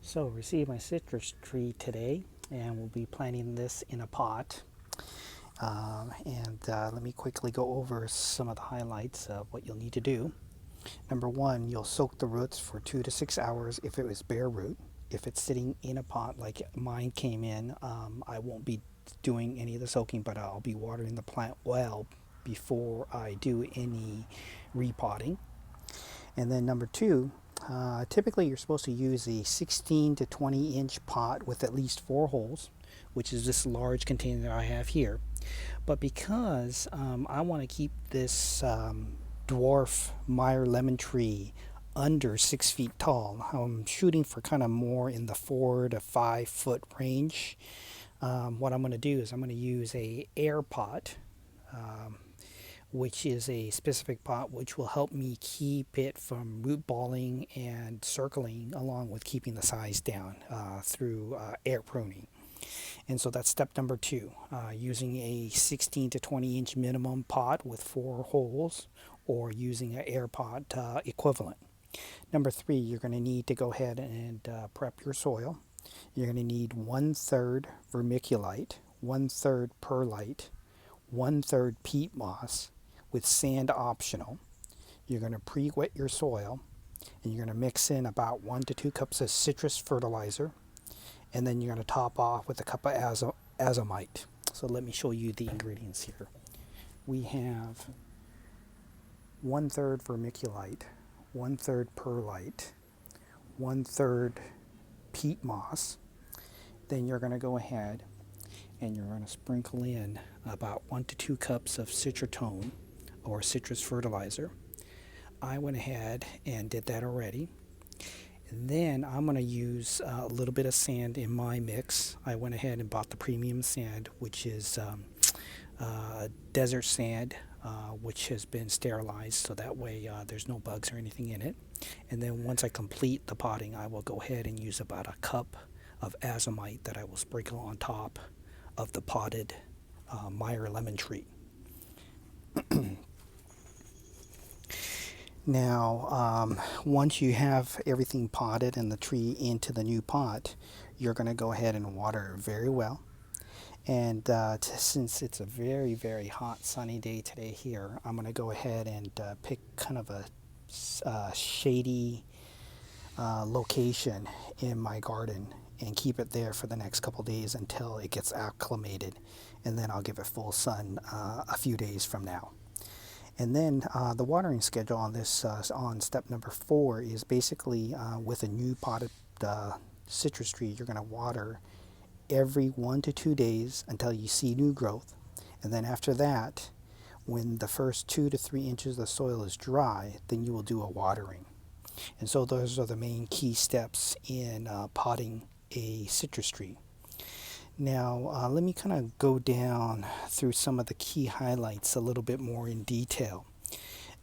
So received my citrus tree today, and we'll be planting this in a pot. Let me quickly go over some of the highlights of what you'll need to do. Number one, you'll soak the roots for 2 to 6 hours if it was bare root. If it's sitting in a pot like mine came in, I won't be doing any of the soaking, but I'll be watering the plant well before I do any repotting. And then number two, typically you're supposed to use a 16 to 20 inch pot with at least 4 holes, which is this large container that I have here. But because I want to keep this dwarf Meyer lemon tree under 6 feet tall, I'm shooting for kind of more in the 4 to 5 foot range. What I'm going to do is I'm going to use a air pot, which is a specific pot which will help me keep it from root balling and circling, along with keeping the size down through air pruning. And so that's step number two, using a 16 to 20 inch minimum pot with 4 holes, or using an air pot equivalent. Number three, you're going to need to go ahead and prep your soil. You're going to need 1/3 vermiculite, 1/3 perlite, 1/3 peat moss, with sand optional. You're going to pre-wet your soil, and you're going to mix in about 1 to 2 cups of citrus fertilizer, and then you're going to top off with a cup of azomite. So let me show you the ingredients here. We have 1/3 vermiculite, 1/3 perlite, 1/3 peat moss. Then you're going to go ahead and you're going to sprinkle in about 1 to 2 cups of Citratone, or citrus fertilizer. I went ahead and did that already. And then I'm going to use a little bit of sand in my mix. I went ahead and bought the premium sand, which is desert sand, which has been sterilized, so that way there's no bugs or anything in it. And then once I complete the potting, I will go ahead and use about a cup of azomite that I will sprinkle on top of the potted Meyer lemon tree. Now, once you have everything potted and the tree into the new pot, you're going to go ahead and water it very well. And since it's a very, very hot, sunny day today here, I'm going to go ahead and pick kind of a shady location in my garden and keep it there for the next couple days until it gets acclimated. And then I'll give it full sun a few days from now. And then the watering schedule on this, on step number 4, is basically with a new potted citrus tree, you're going to water every 1 to 2 days until you see new growth. And then after that, when the first 2 to 3 inches of the soil is dry, then you will do a watering. And so those are the main key steps in potting a citrus tree. Now, let me kind of go down through some of the key highlights a little bit more in detail.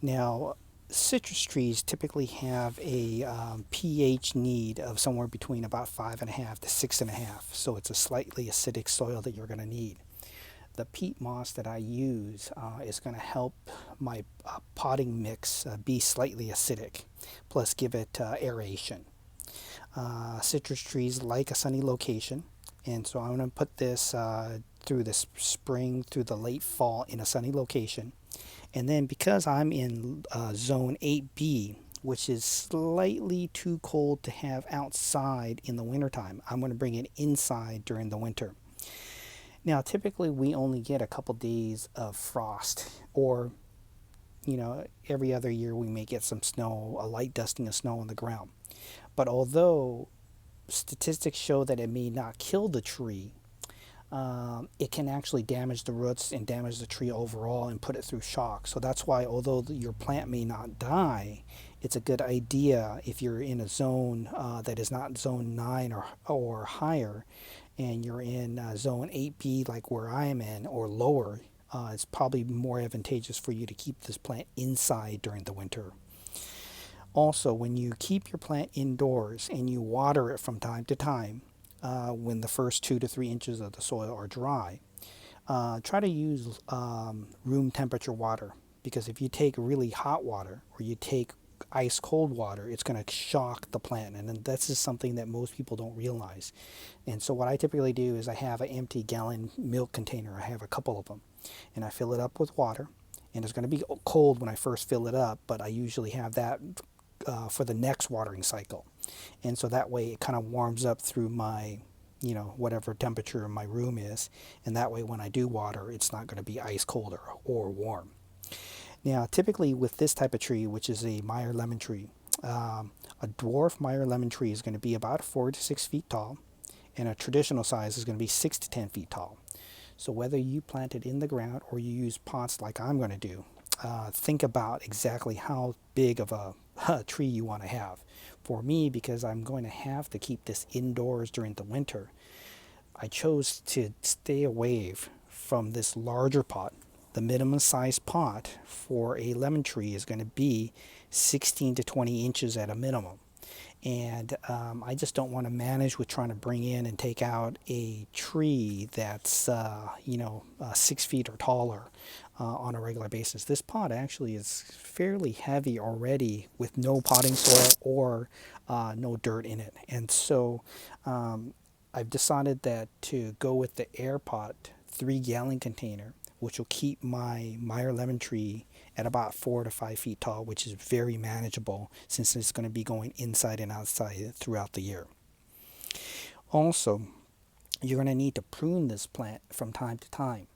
Now, citrus trees typically have a pH need of somewhere between about 5.5 to 6.5, so it's a slightly acidic soil that you're going to need. The peat moss that I use is going to help my potting mix be slightly acidic, plus give it aeration. Citrus trees like a sunny location, and so I'm going to put this through the spring, through the late fall in a sunny location. And then because I'm in zone 8B, which is slightly too cold to have outside in the wintertime, I'm going to bring it inside during the winter. Now, typically we only get a couple days of frost, or every other year we may get some snow, a light dusting of snow on the ground. But although statistics show that it may not kill the tree, it can actually damage the roots and damage the tree overall and put it through shock. So that's why, although your plant may not die, it's a good idea if you're in a zone that is not zone 9 or higher, and you're in zone 8B like where I am in, or lower, it's probably more advantageous for you to keep this plant inside during the winter. Also, when you keep your plant indoors and you water it from time to time, when the first 2 to 3 inches of the soil are dry, try to use room temperature water, because if you take really hot water, or you take ice cold water, it's going to shock the plant. And then this is something that most people don't realize. And so what I typically do is I have an empty gallon milk container. I have a couple of them, and I fill it up with water. And it's going to be cold when I first fill it up, but I usually have that for the next watering cycle. And so that way it kind of warms up through my, whatever temperature my room is. And that way when I do water, it's not going to be ice cold or warm. Now, typically with this type of tree, which is a Meyer lemon tree, a dwarf Meyer lemon tree is going to be about 4 to 6 feet tall, and a traditional size is going to be 6 to 10 feet tall. So whether you plant it in the ground or you use pots like I'm going to do, think about exactly how big of a tree you want to have. For me, because I'm going to have to keep this indoors during the winter, I chose to stay away from this larger pot. The minimum size pot for a lemon tree is going to be 16 to 20 inches at a minimum. And I just don't want to manage with trying to bring in and take out a tree that's 6 feet or taller on a regular basis. This pot actually is fairly heavy already with no potting soil or no dirt in it. And so I've decided that to go with the AirPot 3-gallon container, which will keep my Meyer lemon tree at about 4 to 5 feet tall, which is very manageable since it's going to be going inside and outside throughout the year. Also, you're going to need to prune this plant from time to time.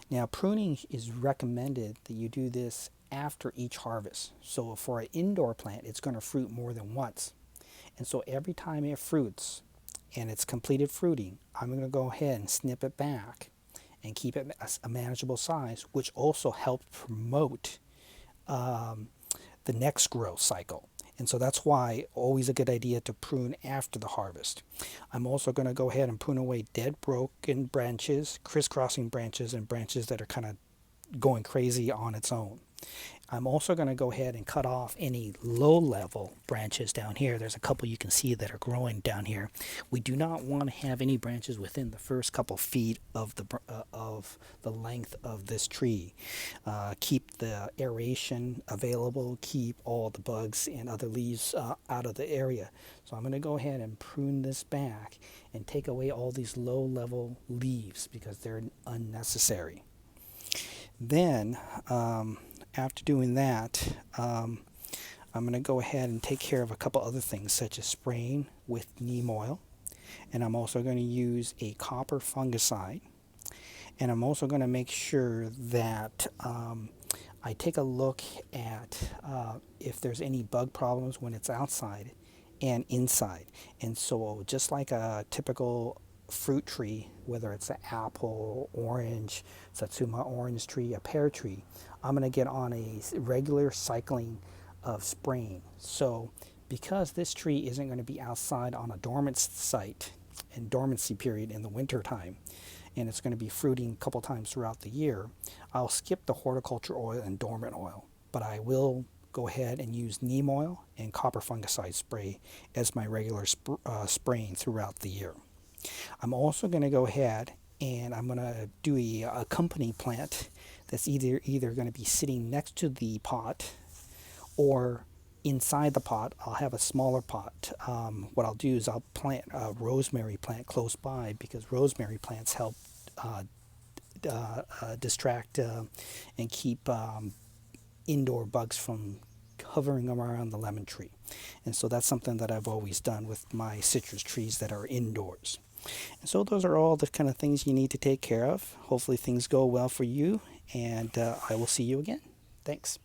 Now, pruning is recommended that you do this after each harvest. So for an indoor plant, it's going to fruit more than once. And so every time it fruits and it's completed fruiting, I'm going to go ahead and snip it back and keep it a manageable size, which also helps promote the next growth cycle. And so that's why always a good idea to prune after the harvest. I'm also going to go ahead and prune away dead, broken branches, crisscrossing branches, and branches that are kind of going crazy on its own. I'm also going to go ahead and cut off any low-level branches down here. There's a couple you can see that are growing down here. We do not want to have any branches within the first couple feet of the length of this tree. Keep the aeration available. Keep all the bugs and other leaves out of the area. So I'm going to go ahead and prune this back and take away all these low-level leaves because they're unnecessary. Then, after doing that, I'm going to go ahead and take care of a couple other things, such as spraying with neem oil. And I'm also going to use a copper fungicide. And I'm also going to make sure that I take a look at if there's any bug problems when it's outside and inside. And so just like a typical fruit tree, whether it's an apple, orange, Satsuma orange tree, a pear tree, I'm going to get on a regular cycling of spraying. So because this tree isn't going to be outside on a dormant site and dormancy period in the winter time, and it's going to be fruiting a couple times throughout the year, I'll skip the horticulture oil and dormant oil, but I will go ahead and use neem oil and copper fungicide spray as my regular spraying throughout the year. I'm also going to go ahead and I'm going to do a company plant that's either going to be sitting next to the pot or inside the pot. I'll have a smaller pot. What I'll do is I'll plant a rosemary plant close by because rosemary plants help distract and keep indoor bugs from hovering around the lemon tree. And so that's something that I've always done with my citrus trees that are indoors. And so those are all the kind of things you need to take care of. Hopefully things go well for you, and I will see you again. Thanks.